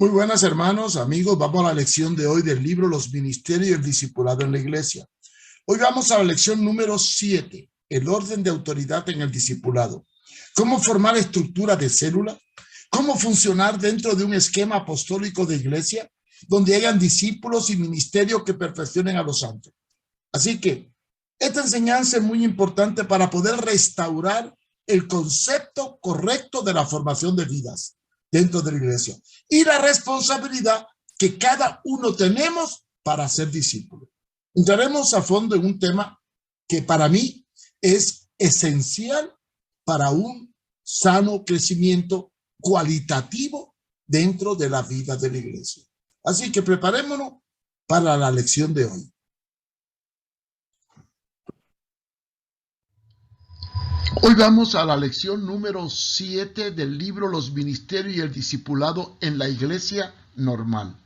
Muy buenas, hermanos, amigos. Vamos a la lección de hoy del libro Los Ministerios y el Discipulado en la Iglesia. Hoy vamos a la lección número 7, el orden de autoridad en el discipulado. Cómo formar estructura de célula, cómo funcionar dentro de un esquema apostólico de iglesia, donde hayan discípulos y ministerios que perfeccionen a los santos. Así que esta enseñanza es muy importante para poder restaurar el concepto correcto de la formación de vidas dentro de la iglesia y la responsabilidad que cada uno tenemos para ser discípulos. Entraremos a fondo en un tema que para mí es esencial para un sano crecimiento cualitativo dentro de la vida de la iglesia. Así que preparémonos para la lección de hoy. Hoy vamos a la lección número 7 del libro Los Ministerios y el Discipulado en la Iglesia Normal.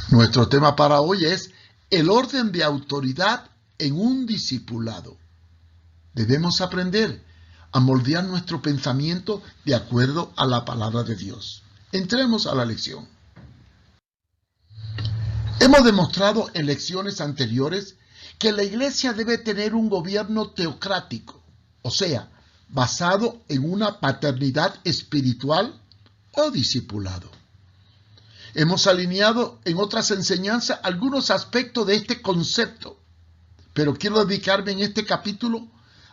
Nuestro tema para hoy es el orden de autoridad en un discipulado. Debemos aprender a moldear nuestro pensamiento de acuerdo a la palabra de Dios. Entremos a la lección. Hemos demostrado en lecciones anteriores que la iglesia debe tener un gobierno teocrático, o sea, basado en una paternidad espiritual o discipulado. Hemos alineado en otras enseñanzas algunos aspectos de este concepto, pero quiero dedicarme en este capítulo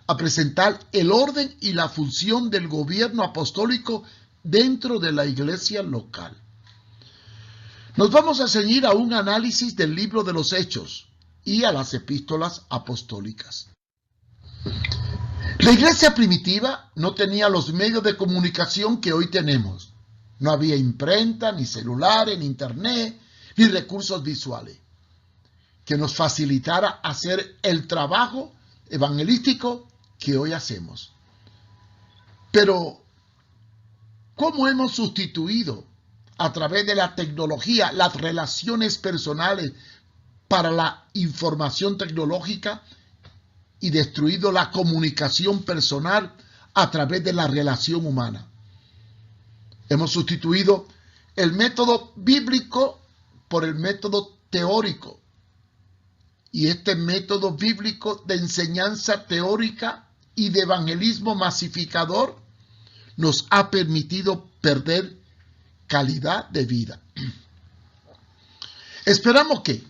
a presentar el orden y la función del gobierno apostólico dentro de la iglesia local. Nos vamos a ceñir a un análisis del libro de los Hechos y a las epístolas apostólicas. La iglesia primitiva no tenía los medios de comunicación que hoy tenemos. No había imprenta, ni celulares, ni internet, ni recursos visuales que nos facilitara hacer el trabajo evangelístico que hoy hacemos. Pero, ¿cómo hemos sustituido a través de la tecnología las relaciones personales para la información tecnológica y destruido la comunicación personal a través de la relación humana? Hemos sustituido el método bíblico por el método teórico. Y este método bíblico de enseñanza teórica y de evangelismo masificador nos ha permitido perder calidad de vida. Esperamos que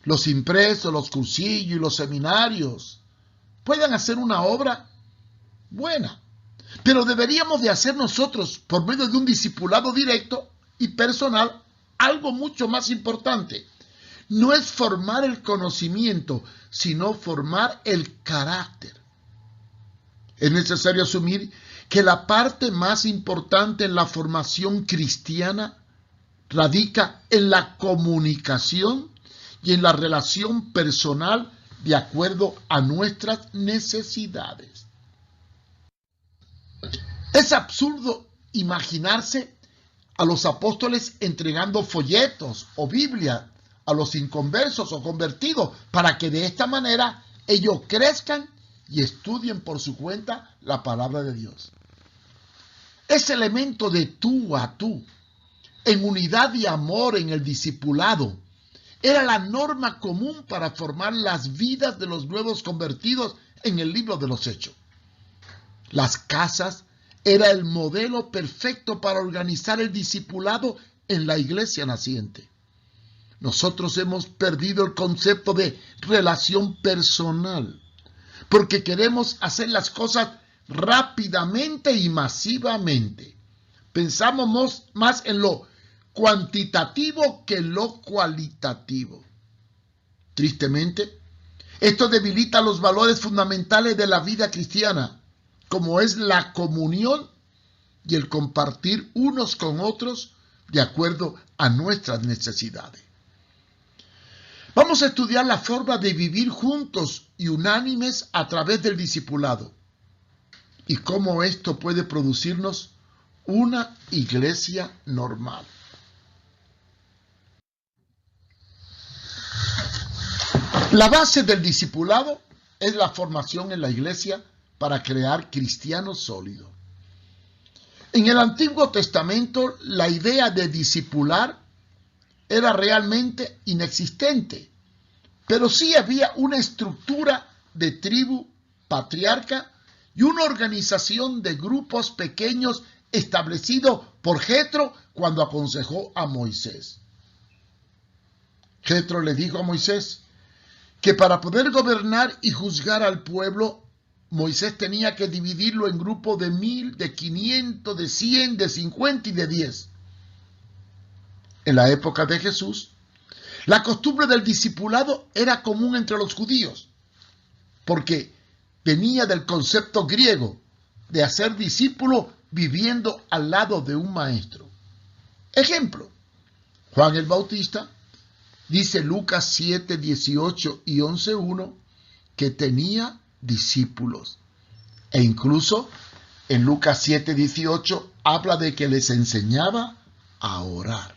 los impresos, los cursillos y los seminarios puedan hacer una obra buena, pero deberíamos de hacer nosotros, por medio de un discipulado directo y personal, algo mucho más importante. No es formar el conocimiento, sino formar el carácter. Es necesario asumir que la parte más importante en la formación cristiana radica en la comunicación y en la relación personal de acuerdo a nuestras necesidades. Es absurdo imaginarse a los apóstoles entregando folletos o Biblia a los inconversos o convertidos para que de esta manera ellos crezcan y estudien por su cuenta la palabra de Dios. Ese elemento de tú a tú, en unidad y amor en el discipulado, era la norma común para formar las vidas de los nuevos convertidos en el libro de los Hechos. Las casas era el modelo perfecto para organizar el discipulado en la iglesia naciente. Nosotros hemos perdido el concepto de relación personal porque queremos hacer las cosas rápidamente y masivamente. Pensamos más en lo cuantitativo que lo cualitativo. Tristemente, esto debilita los valores fundamentales de la vida cristiana, como es la comunión y el compartir unos con otros de acuerdo a nuestras necesidades. Vamos a estudiar la forma de vivir juntos y unánimes a través del discipulado y cómo esto puede producirnos una iglesia normal. La base del discipulado es la formación en la iglesia para crear cristianos sólidos. En el Antiguo Testamento, la idea de discipular era realmente inexistente, pero sí había una estructura de tribu, patriarca y una organización de grupos pequeños establecido por Jetro cuando aconsejó a Moisés. Jetro le dijo a Moisés que para poder gobernar y juzgar al pueblo, Moisés tenía que dividirlo en grupos de 1000, de 500, de 100, de 50 y de 10. En la época de Jesús, la costumbre del discipulado era común entre los judíos, porque venía del concepto griego de hacer discípulo viviendo al lado de un maestro. Ejemplo, Juan el Bautista dice Lucas 7, 18 y 11:1 que tenía discípulos. E incluso en Lucas 7, 18 habla de que les enseñaba a orar.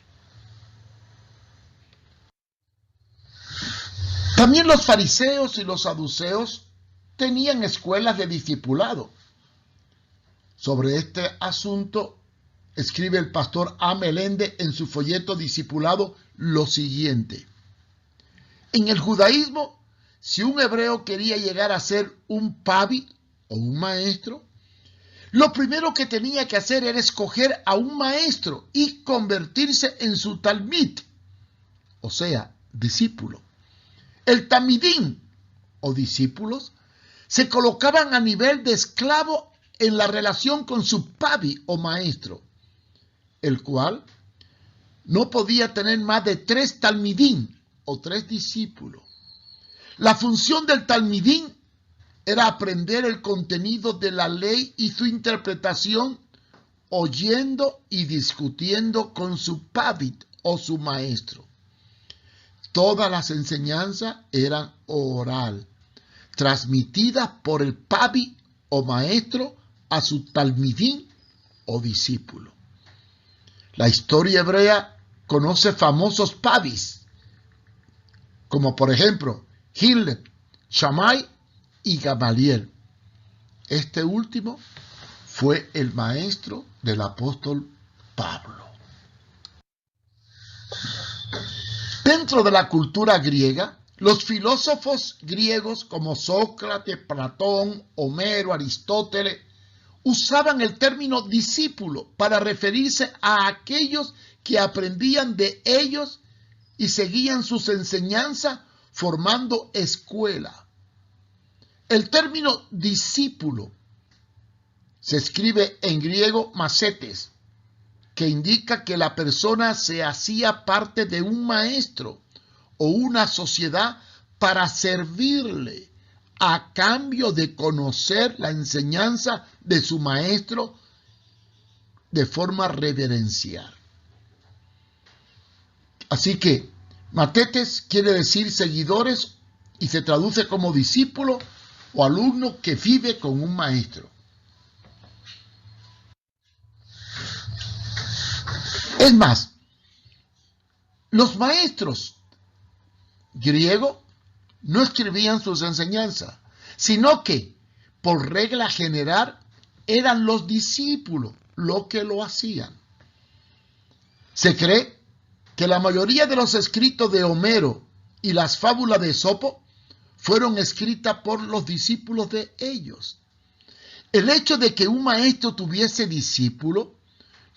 También los fariseos y los saduceos tenían escuelas de discipulado. Sobre este asunto escribe el pastor A. Melende en su folleto Discipulado lo siguiente: en el judaísmo, si un hebreo quería llegar a ser un pabi o un maestro, lo primero que tenía que hacer era escoger a un maestro y convertirse en su talmid, o sea, discípulo. El talmidín o discípulos se colocaban a nivel de esclavo en la relación con su pabi o maestro, el cual no podía tener más de 3 talmidín o 3 discípulos. La función del talmidín era aprender el contenido de la ley y su interpretación oyendo y discutiendo con su pabi o su maestro. Todas las enseñanzas eran oral, transmitidas por el pabi o maestro a su talmidín o discípulo. La historia hebrea conoce famosos pabis, como por ejemplo Hillel, Shammai y Gamaliel. Este último fue el maestro del apóstol Pablo. Dentro de la cultura griega, los filósofos griegos como Sócrates, Platón, Homero, Aristóteles, usaban el término discípulo para referirse a aquellos que aprendían de ellos y seguían sus enseñanzas formando escuela. El término discípulo se escribe en griego macetes, que indica que la persona se hacía parte de un maestro o una sociedad para servirle a cambio de conocer la enseñanza de su maestro de forma reverencial. Así que matetes quiere decir seguidores y se traduce como discípulo o alumno que vive con un maestro. Es más, los maestros griegos no escribían sus enseñanzas, sino que, por regla general, eran los discípulos los que lo hacían. Se cree que la mayoría de los escritos de Homero y las fábulas de Esopo fueron escritas por los discípulos de ellos. El hecho de que un maestro tuviese discípulo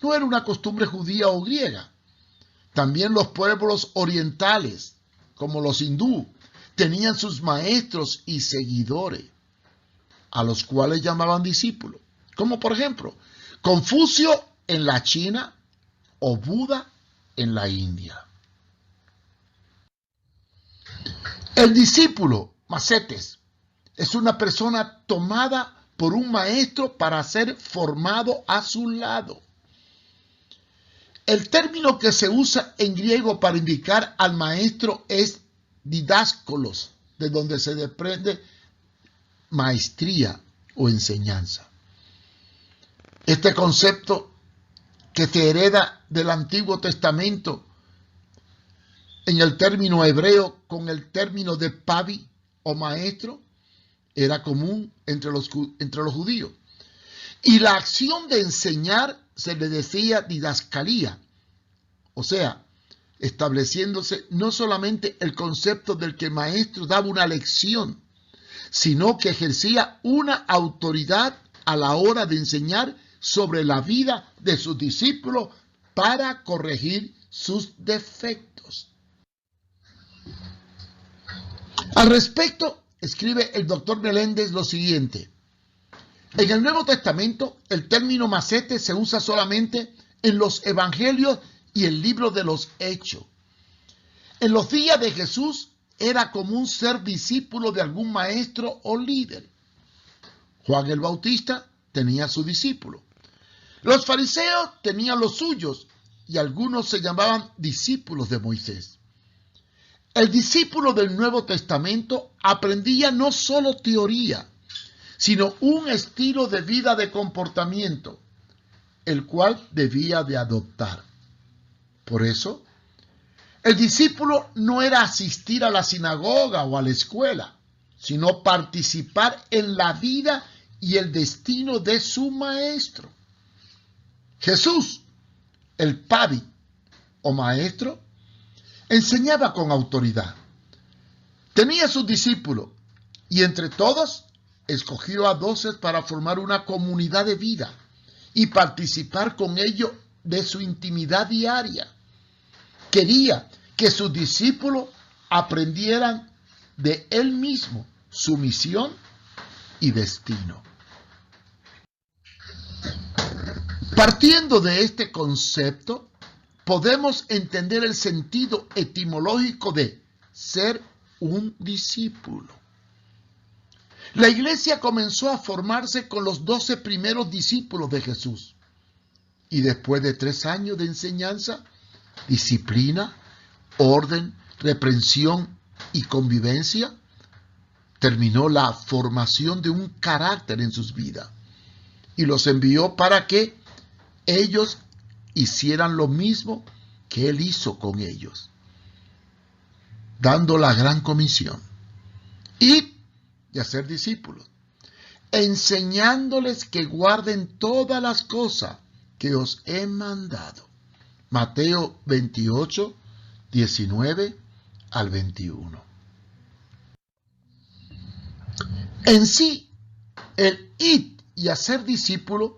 no era una costumbre judía o griega. También los pueblos orientales, como los hindú, tenían sus maestros y seguidores, a los cuales llamaban discípulos, como por ejemplo Confucio en la China o Buda en la India. El discípulo, macetes, es una persona tomada por un maestro para ser formado a su lado. El término que se usa en griego para indicar al maestro es didáscolos, de donde se desprende maestría o enseñanza. Este concepto que se hereda del Antiguo Testamento en el término hebreo con el término de pabi o maestro era común entre los judíos. Y la acción de enseñar se le decía didascalía, o sea, estableciéndose no solamente el concepto del que el maestro daba una lección, sino que ejercía una autoridad a la hora de enseñar sobre la vida de sus discípulos para corregir sus defectos. Al respecto, escribe el doctor Meléndez lo siguiente: en el Nuevo Testamento, el término macete se usa solamente en los evangelios y el libro de los Hechos. En los días de Jesús era común ser discípulo de algún maestro o líder. Juan el Bautista tenía su discípulo. Los fariseos tenían los suyos y algunos se llamaban discípulos de Moisés. El discípulo del Nuevo Testamento aprendía no solo teoría, sino un estilo de vida de comportamiento, el cual debía de adoptar. Por eso, el discípulo no era asistir a la sinagoga o a la escuela, sino participar en la vida y el destino de su maestro. Jesús, el Pabi o maestro, enseñaba con autoridad. Tenía sus discípulos y entre todos escogió a 12 para formar una comunidad de vida y participar con ellos de su intimidad diaria. Quería que sus discípulos aprendieran de él mismo su misión y destino. Partiendo de este concepto, podemos entender el sentido etimológico de ser un discípulo. La iglesia comenzó a formarse con los 12 primeros discípulos de Jesús. Y después de 3 años de enseñanza, disciplina, orden, reprensión y convivencia, terminó la formación de un carácter en sus vidas y los envió para que ellos hicieran lo mismo que él hizo con ellos, dando la gran comisión: id y hacer discípulos, enseñándoles que guarden todas las cosas que os he mandado. Mateo 28, 19 al 21. En sí, el id y hacer discípulos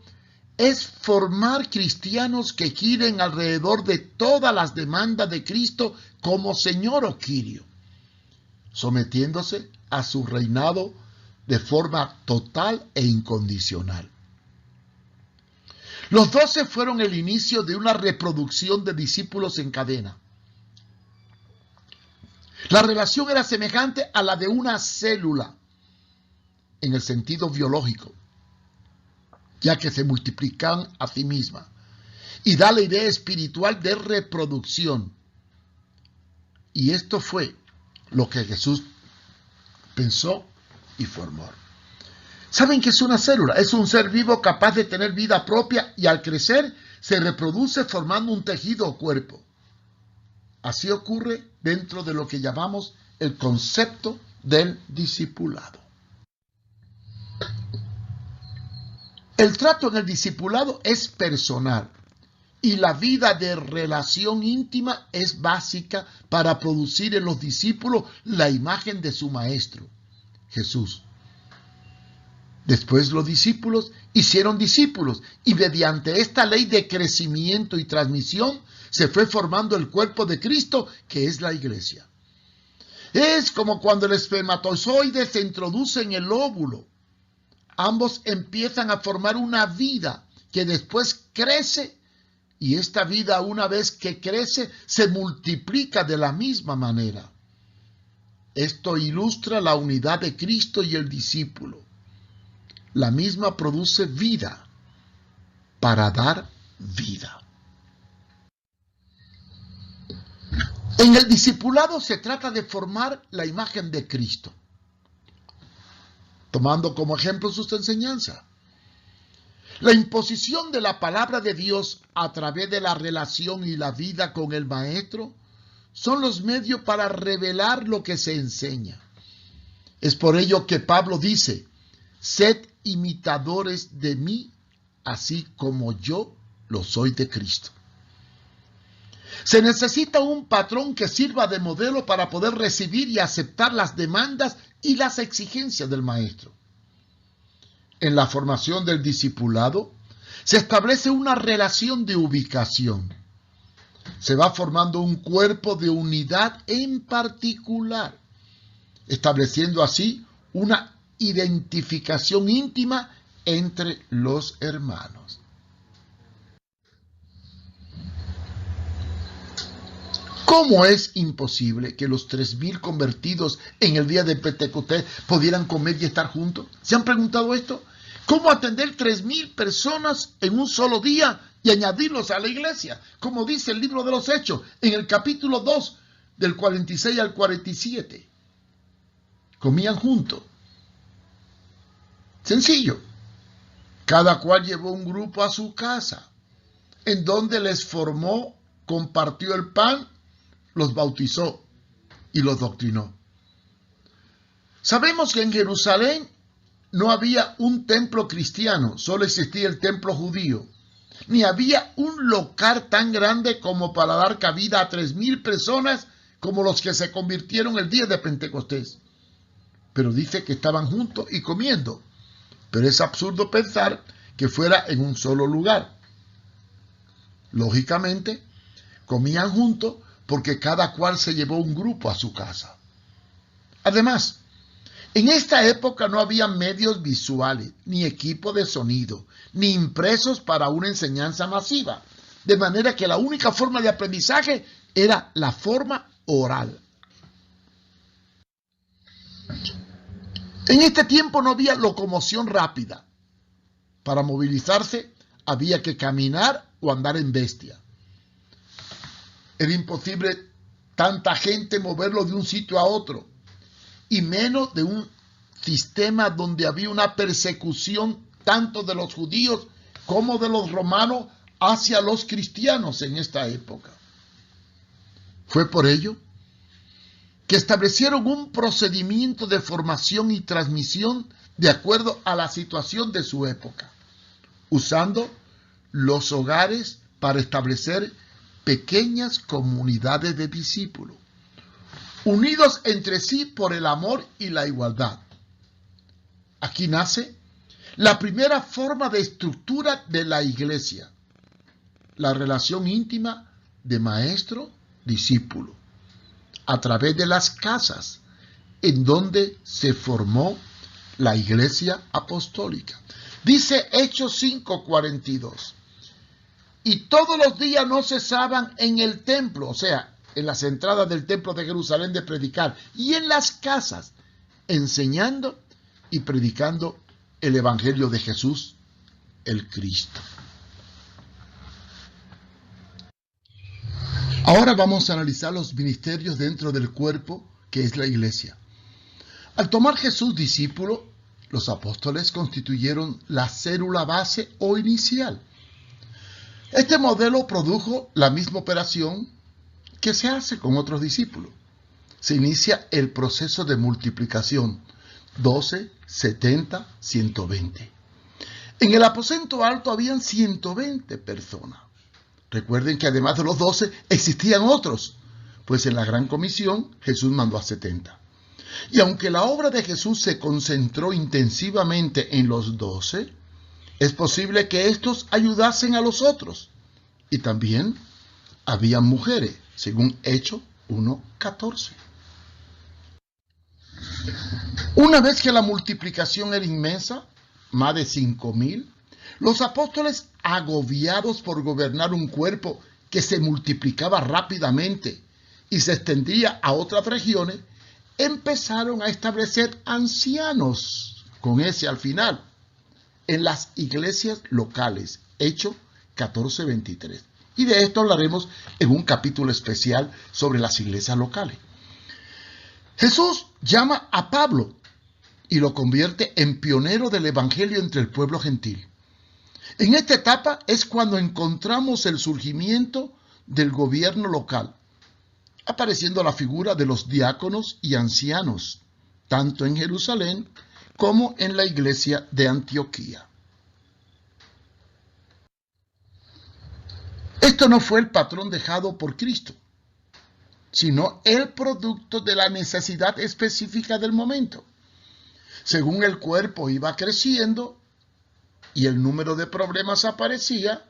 es formar cristianos que giren alrededor de todas las demandas de Cristo como Señor o Kyrio, sometiéndose a su reinado de forma total e incondicional. Los 12 fueron el inicio de una reproducción de discípulos en cadena. La relación era semejante a la de una célula en el sentido biológico, ya que se multiplican a sí misma, y da la idea espiritual de reproducción. Y esto fue lo que Jesús pensó y formó. ¿Saben qué es una célula? Es un ser vivo capaz de tener vida propia y al crecer se reproduce formando un tejido o cuerpo. Así ocurre dentro de lo que llamamos el concepto del discipulado. El trato en el discipulado es personal y la vida de relación íntima es básica para producir en los discípulos la imagen de su maestro, Jesús. Después los discípulos hicieron discípulos y mediante esta ley de crecimiento y transmisión se fue formando el cuerpo de Cristo, que es la iglesia. Es como cuando el espermatozoide se introduce en el óvulo. Ambos empiezan a formar una vida que después crece y esta vida, una vez que crece, se multiplica de la misma manera. Esto ilustra la unidad de Cristo y el discípulo. La misma produce vida para dar vida. En el discipulado se trata de formar la imagen de Cristo, tomando como ejemplo sus enseñanzas. La imposición de la palabra de Dios a través de la relación y la vida con el Maestro son los medios para revelar lo que se enseña. Es por ello que Pablo dice: sed imitadores de mí, así como yo lo soy de Cristo. Se necesita un patrón que sirva de modelo para poder recibir y aceptar las demandas y las exigencias del maestro. En la formación del discipulado se establece una relación de ubicación. Se va formando un cuerpo de unidad en particular, estableciendo así una identificación íntima entre los hermanos. ¿Cómo es imposible que los 3,000 convertidos en el día de Pentecostés pudieran comer y estar juntos? ¿Se han preguntado esto? ¿Cómo atender 3,000 personas en un solo día y añadirlos a la iglesia? Como dice el libro de los Hechos, en el capítulo 2, del 46 al 47. Comían juntos. Sencillo. Cada cual llevó un grupo a su casa, en donde les formó, compartió el pan, los bautizó y los doctrinó. Sabemos que en Jerusalén no había un templo cristiano, solo existía el templo judío. Ni había un local tan grande como para dar cabida a 3,000 personas como los que se convirtieron el día de Pentecostés. Pero dice que estaban juntos y comiendo. Pero es absurdo pensar que fuera en un solo lugar. Lógicamente, comían juntos porque cada cual se llevó un grupo a su casa. Además, en esta época no había medios visuales, ni equipo de sonido, ni impresos para una enseñanza masiva. De manera que la única forma de aprendizaje era la forma oral. En este tiempo no había locomoción rápida. Para movilizarse había que caminar o andar en bestia. Era imposible tanta gente moverlo de un sitio a otro, y menos de un sistema donde había una persecución tanto de los judíos como de los romanos hacia los cristianos en esta época. Fue por ello que establecieron un procedimiento de formación y transmisión de acuerdo a la situación de su época, usando los hogares para establecer pequeñas comunidades de discípulos, unidos entre sí por el amor y la igualdad. Aquí nace la primera forma de estructura de la iglesia, la relación íntima de maestro-discípulo, a través de las casas en donde se formó la iglesia apostólica. Dice Hechos 5:42, y todos los días no cesaban en el templo, o sea, en las entradas del templo de Jerusalén, de predicar, y en las casas, enseñando y predicando el evangelio de Jesús, el Cristo. Ahora vamos a analizar los ministerios dentro del cuerpo que es la iglesia. Al tomar Jesús discípulo, los apóstoles constituyeron la célula base o inicial. Este modelo produjo la misma operación que se hace con otros discípulos. Se inicia el proceso de multiplicación, 12, 70, 120. En el aposento alto habían 120 personas. Recuerden que además de los 12 existían otros, pues en la Gran Comisión Jesús mandó a 70. Y aunque la obra de Jesús se concentró intensivamente en los 12, es posible que estos ayudasen a los otros. Y también había mujeres, según Hechos 1:14. Una vez que la multiplicación era inmensa, más de 5,000, los apóstoles, agobiados por gobernar un cuerpo que se multiplicaba rápidamente y se extendía a otras regiones, empezaron a establecer ancianos, con ese al final, en las iglesias locales. Hechos 14:23. Y de esto hablaremos en un capítulo especial sobre las iglesias locales. Jesús llama a Pablo y lo convierte en pionero del evangelio entre el pueblo gentil. En esta etapa es cuando encontramos el surgimiento del gobierno local, apareciendo la figura de los diáconos y ancianos, tanto en Jerusalén como en la iglesia de Antioquía. Esto no fue el patrón dejado por Cristo, sino el producto de la necesidad específica del momento. Según el cuerpo iba creciendo y el número de problemas aparecía,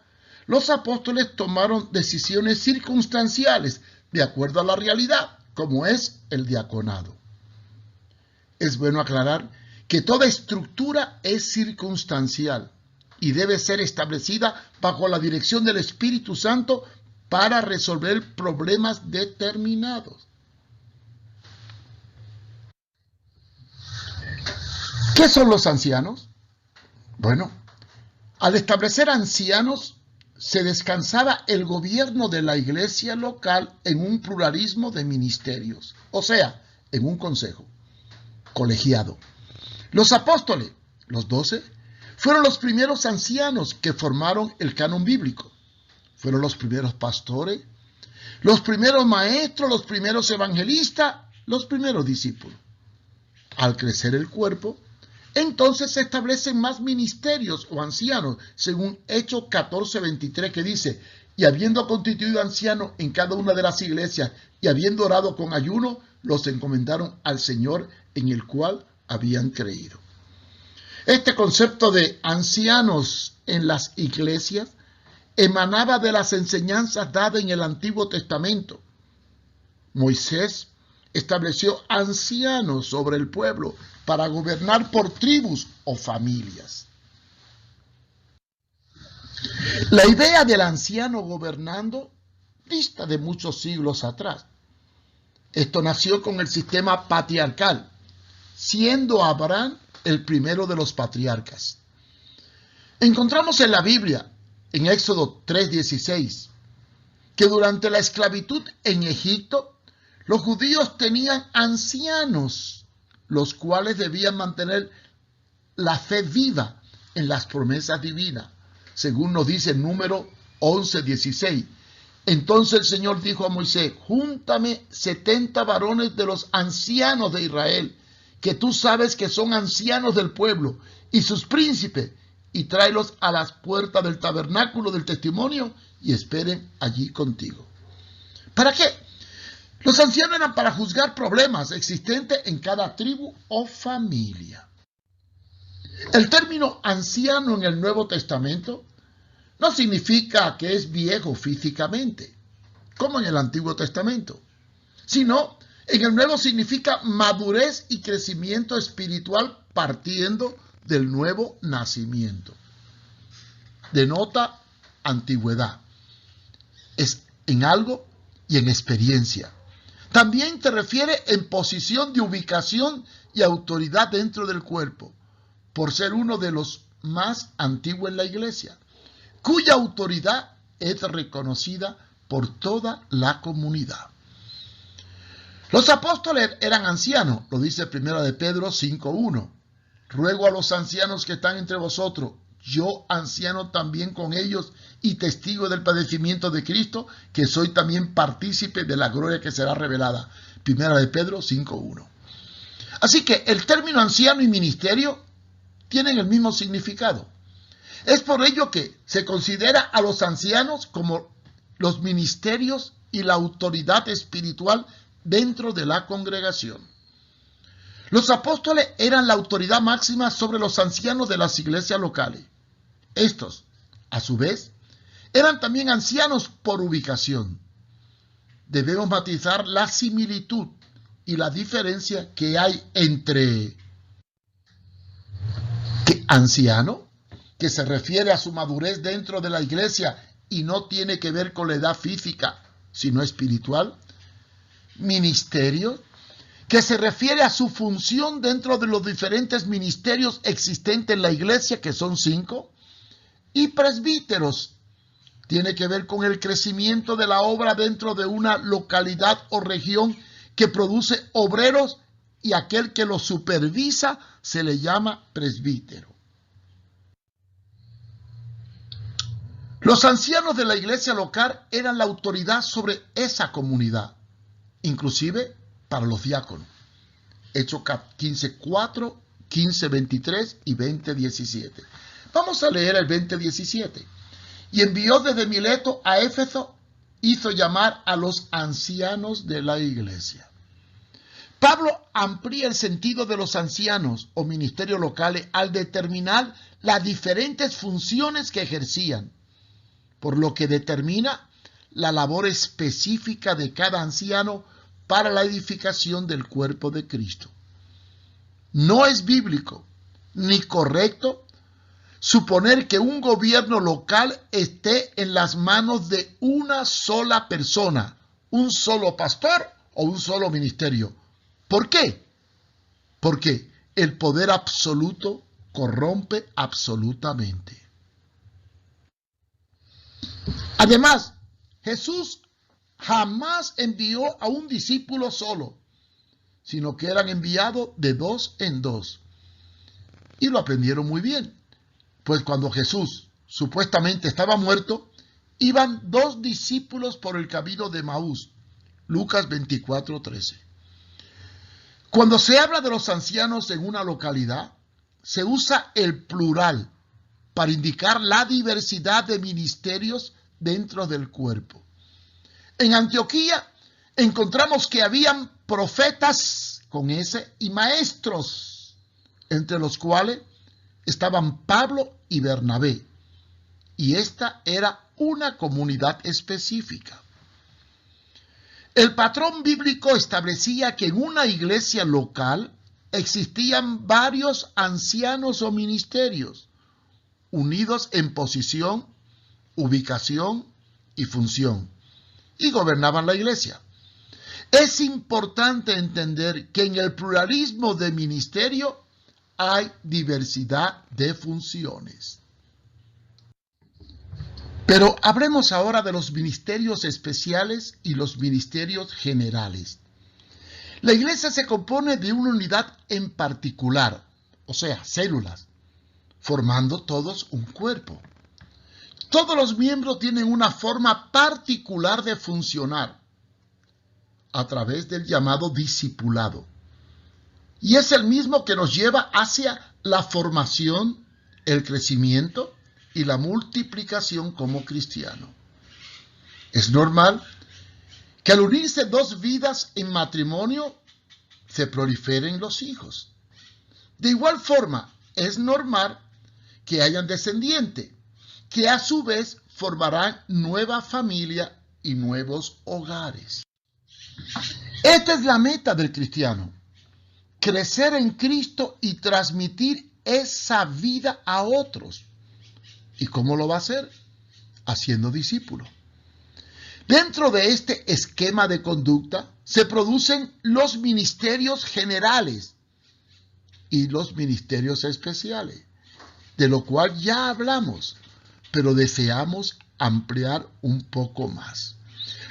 los apóstoles tomaron decisiones circunstanciales de acuerdo a la realidad, como es el diaconado. Es bueno aclarar que toda estructura es circunstancial y debe ser establecida bajo la dirección del Espíritu Santo para resolver problemas determinados. ¿Qué son los ancianos? Bueno, al establecer ancianos, se descansaba el gobierno de la iglesia local en un pluralismo de ministerios, o sea, en un consejo colegiado. Los apóstoles, los 12, fueron los primeros ancianos que formaron el canon bíblico. Fueron los primeros pastores, los primeros maestros, los primeros evangelistas, los primeros discípulos. Al crecer el cuerpo, entonces se establecen más ministerios o ancianos, según Hechos 14:23, que dice: y habiendo constituido ancianos en cada una de las iglesias y habiendo orado con ayuno, los encomendaron al Señor en el cual habían creído. Este concepto de ancianos en las iglesias emanaba de las enseñanzas dadas en el Antiguo Testamento. Moisés estableció ancianos sobre el pueblo para gobernar por tribus o familias. La idea del anciano gobernando dista de muchos siglos atrás. Esto nació con el sistema patriarcal, siendo Abraham el primero de los patriarcas. Encontramos en la Biblia, en Éxodo 3:16, que durante la esclavitud en Egipto, los judíos tenían ancianos, los cuales debían mantener la fe viva en las promesas divinas, según nos dice Número 11:16. Entonces el Señor dijo a Moisés: júntame 70 varones de los ancianos de Israel, que tú sabes que son ancianos del pueblo, y sus príncipes, y tráelos a las puertas del tabernáculo del testimonio, y esperen allí contigo. ¿Para qué? Los ancianos eran para juzgar problemas existentes en cada tribu o familia. El término anciano en el Nuevo Testamento no significa que es viejo físicamente, como en el Antiguo Testamento, sino en el Nuevo significa madurez y crecimiento espiritual partiendo del nuevo nacimiento. Denota antigüedad. Es en algo y en experiencia. También te refiere en posición de ubicación y autoridad dentro del cuerpo, por ser uno de los más antiguos en la iglesia, cuya autoridad es reconocida por toda la comunidad. Los apóstoles eran ancianos, lo dice 1 de Pedro 5:1. Ruego a los ancianos que están entre vosotros, yo anciano también con ellos y testigo del padecimiento de Cristo, que soy también partícipe de la gloria que será revelada. 1 de Pedro 5:1. Así que el término anciano y ministerio tienen el mismo significado. Es por ello que se considera a los ancianos como los ministerios y la autoridad espiritual dentro de la congregación. Los apóstoles eran la autoridad máxima sobre los ancianos de las iglesias locales. Estos, a su vez, eran también ancianos por ubicación. Debemos matizar la similitud y la diferencia que hay entre anciano, que se refiere a su madurez dentro de la iglesia y no tiene que ver con la edad física, sino espiritual. Ministerio, que se refiere a su función dentro de los diferentes ministerios existentes en la iglesia, que son 5. Y presbíteros, tiene que ver con el crecimiento de la obra dentro de una localidad o región que produce obreros, y aquel que los supervisa se le llama presbítero. Los ancianos de la iglesia local eran la autoridad sobre esa comunidad, inclusive para los diáconos. Hechos 15:4, 15:23 y 20:17. Vamos a leer el 20:17. y envió desde Mileto a Éfeso, hizo llamar a los ancianos de la iglesia. Pablo amplía el sentido de los ancianos o ministerios locales al determinar las diferentes funciones que ejercían, por lo que determina la labor específica de cada anciano para la edificación del cuerpo de Cristo. No es bíblico ni correcto suponer que un gobierno local esté en las manos de una sola persona, un solo pastor o un solo ministerio. ¿Por qué? Porque el poder absoluto corrompe absolutamente. Además, Jesús jamás envió a un discípulo solo, sino que eran enviados de dos en dos. Y lo aprendieron muy bien, pues cuando Jesús supuestamente estaba muerto, iban dos discípulos por el camino de Maús. Lucas 24:13. Cuando se habla de los ancianos en una localidad, se usa el plural para indicar la diversidad de ministerios dentro del cuerpo. En Antioquía encontramos que habían profetas con S y maestros, entre los cuales estaban Pablo y Bernabé, y esta era una comunidad específica. El patrón bíblico establecía que en una iglesia local existían varios ancianos o ministerios, unidos en posición, ubicación y función, y gobernaban la iglesia. Es importante entender que en el pluralismo de ministerio hay diversidad de funciones. Pero hablemos ahora de los ministerios especiales y los ministerios generales. La iglesia se compone de una unidad en particular, o sea, células, formando todos un cuerpo. Todos los miembros tienen una forma particular de funcionar a través del llamado discipulado. Y es el mismo que nos lleva hacia la formación, el crecimiento y la multiplicación como cristiano. Es normal que al unirse dos vidas en matrimonio se proliferen los hijos. De igual forma, es normal que hayan descendientes, que a su vez formarán nueva familia y nuevos hogares. Esta es la meta del cristiano: crecer en Cristo y transmitir esa vida a otros. ¿Y cómo lo va a hacer? Haciendo discípulos. Dentro de este esquema de conducta se producen los ministerios generales y los ministerios especiales, de lo cual ya hablamos, pero deseamos ampliar un poco más.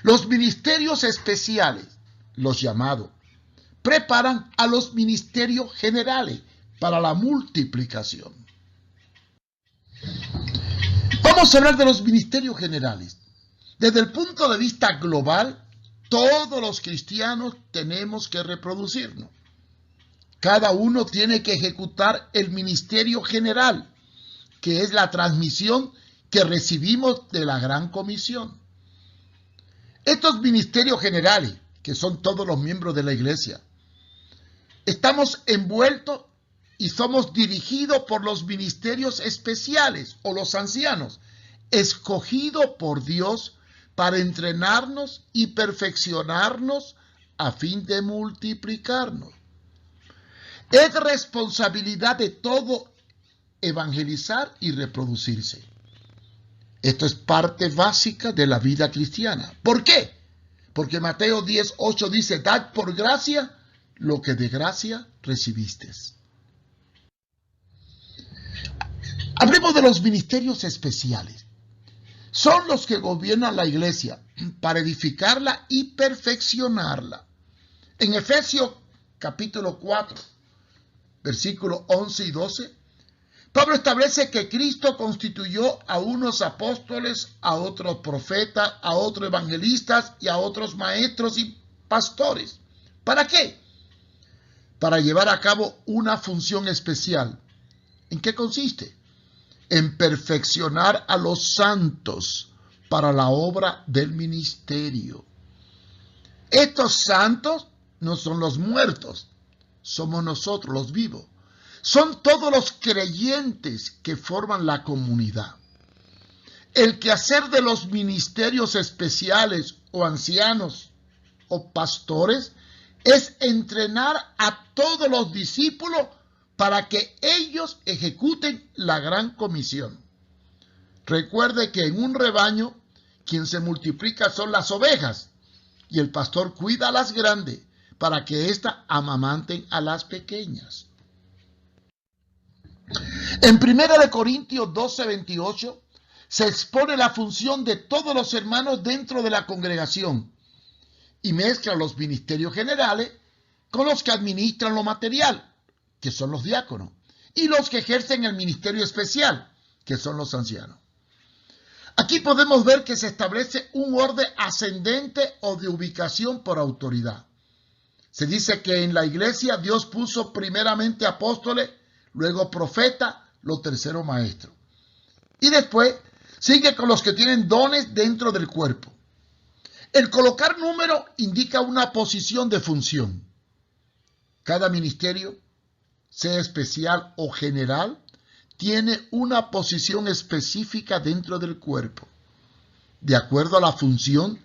Los ministerios especiales, los llamados, preparan a los ministerios generales para la multiplicación. Vamos a hablar de los ministerios generales. Desde el punto de vista global, todos los cristianos tenemos que reproducirnos. Cada uno tiene que ejecutar el ministerio general, que es la transmisión que recibimos de la Gran Comisión. Estos ministerios generales, que son todos los miembros de la iglesia, estamos envueltos y somos dirigidos por los ministerios especiales o los ancianos, escogidos por Dios para entrenarnos y perfeccionarnos a fin de multiplicarnos. Es responsabilidad de todo evangelizar y reproducirse. Esto es parte básica de la vida cristiana. ¿Por qué? Porque Mateo 10:8 dice: dad por gracia lo que de gracia recibisteis. Hablemos de los ministerios especiales. Son los que gobiernan la iglesia para edificarla y perfeccionarla. En Efesios capítulo 4, versículos 11 y 12, Pablo establece que Cristo constituyó a unos apóstoles, a otros profetas, a otros evangelistas y a otros maestros y pastores. ¿Para qué? Para llevar a cabo una función especial. ¿En qué consiste? en perfeccionar a los santos para la obra del ministerio. Estos santos no son los muertos, somos nosotros los vivos. Son todos los creyentes que forman la comunidad. El quehacer de los ministerios especiales o ancianos o pastores es entrenar a todos los discípulos para que ellos ejecuten la gran comisión. Recuerde que en un rebaño quien se multiplica son las ovejas y el pastor cuida a las grandes para que éstas amamanten a las pequeñas. En 1 Corintios 12:28 se expone la función de todos los hermanos dentro de la congregación y mezcla los ministerios generales con los que administran lo material, que son los diáconos, y los que ejercen el ministerio especial, que son los ancianos. Aquí podemos ver que se establece un orden ascendente o de ubicación por autoridad. Se dice que en la iglesia Dios puso primeramente apóstoles, luego profetas, los terceros maestros. Y después sigue con los que tienen dones dentro del cuerpo. El colocar número indica una posición de función. Cada ministerio, sea especial o general, tiene una posición específica dentro del cuerpo, de acuerdo a la función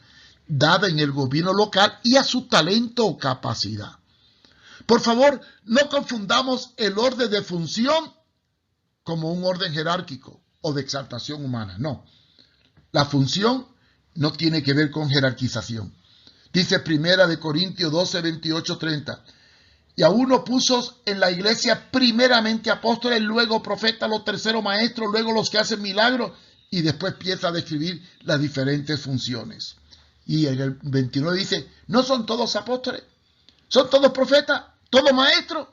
dada en el gobierno local y a su talento o capacidad. Por favor, no confundamos el orden de función como un orden jerárquico o de exaltación humana. No, la función no tiene que ver con jerarquización. Dice 1 Corintios 12:28-30. Y a uno puso en la iglesia primeramente apóstoles, luego profetas, los terceros maestros, luego los que hacen milagros, y después empieza a describir las diferentes funciones. Y en el 29 dice, ¿no son todos apóstoles? ¿Son todos profetas? ¿Todos maestros?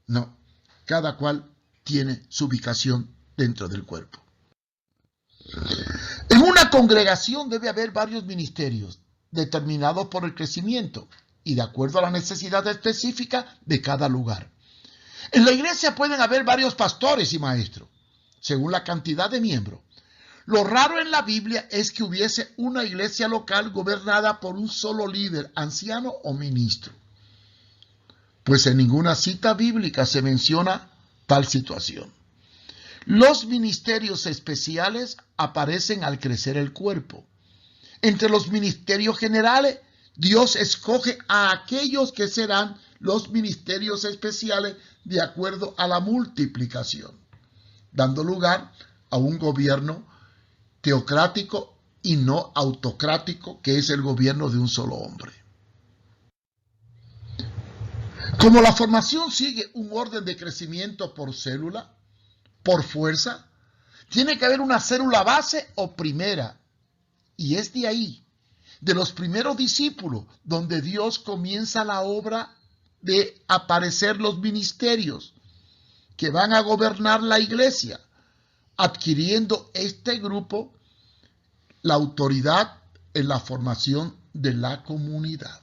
No, cada cual tiene su ubicación dentro del cuerpo. En una congregación debe haber varios ministerios determinados por el crecimiento y de acuerdo a la necesidad específica de cada lugar. En la iglesia pueden haber varios pastores y maestros, según la cantidad de miembros. Lo raro en la Biblia es que hubiese una iglesia local gobernada por un solo líder, anciano o ministro. Pues en ninguna cita bíblica se menciona tal situación. Los ministerios especiales aparecen al crecer el cuerpo. Entre los ministerios generales, Dios escoge a aquellos que serán los ministerios especiales de acuerdo a la multiplicación, dando lugar a un gobierno teocrático y no autocrático, que es el gobierno de un solo hombre. Como la formación sigue un orden de crecimiento por célula, por fuerza, tiene que haber una célula base o primera, y es de ahí, de los primeros discípulos, donde Dios comienza la obra de aparecer los ministerios que van a gobernar la iglesia, adquiriendo este grupo la autoridad en la formación de la comunidad.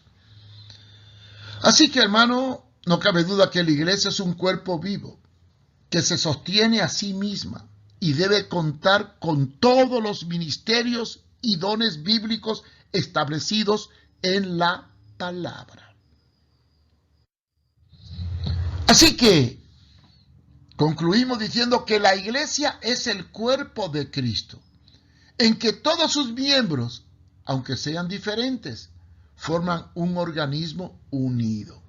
Así que, hermano, no cabe duda que la iglesia es un cuerpo vivo que se sostiene a sí misma y debe contar con todos los ministerios y dones bíblicos establecidos en la palabra. Así que concluimos diciendo que la iglesia es el cuerpo de Cristo, en que todos sus miembros, aunque sean diferentes, forman un organismo unido.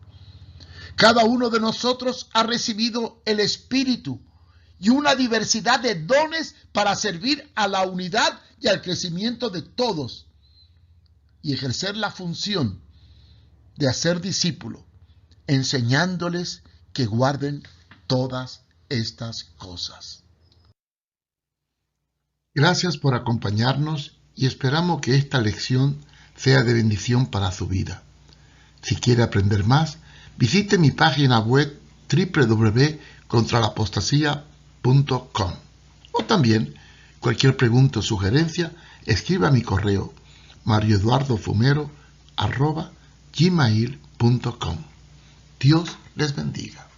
Cada uno de nosotros ha recibido el Espíritu y una diversidad de dones para servir a la unidad y al crecimiento de todos y ejercer la función de hacer discípulos, enseñándoles que guarden todas estas cosas. Gracias por acompañarnos y esperamos que esta lección sea de bendición para su vida. Si quiere aprender más, visite mi página web www.contralapostasía.com o también cualquier pregunta o sugerencia, escriba a mi correo marioeduardofumero@gmail.com. Dios les bendiga.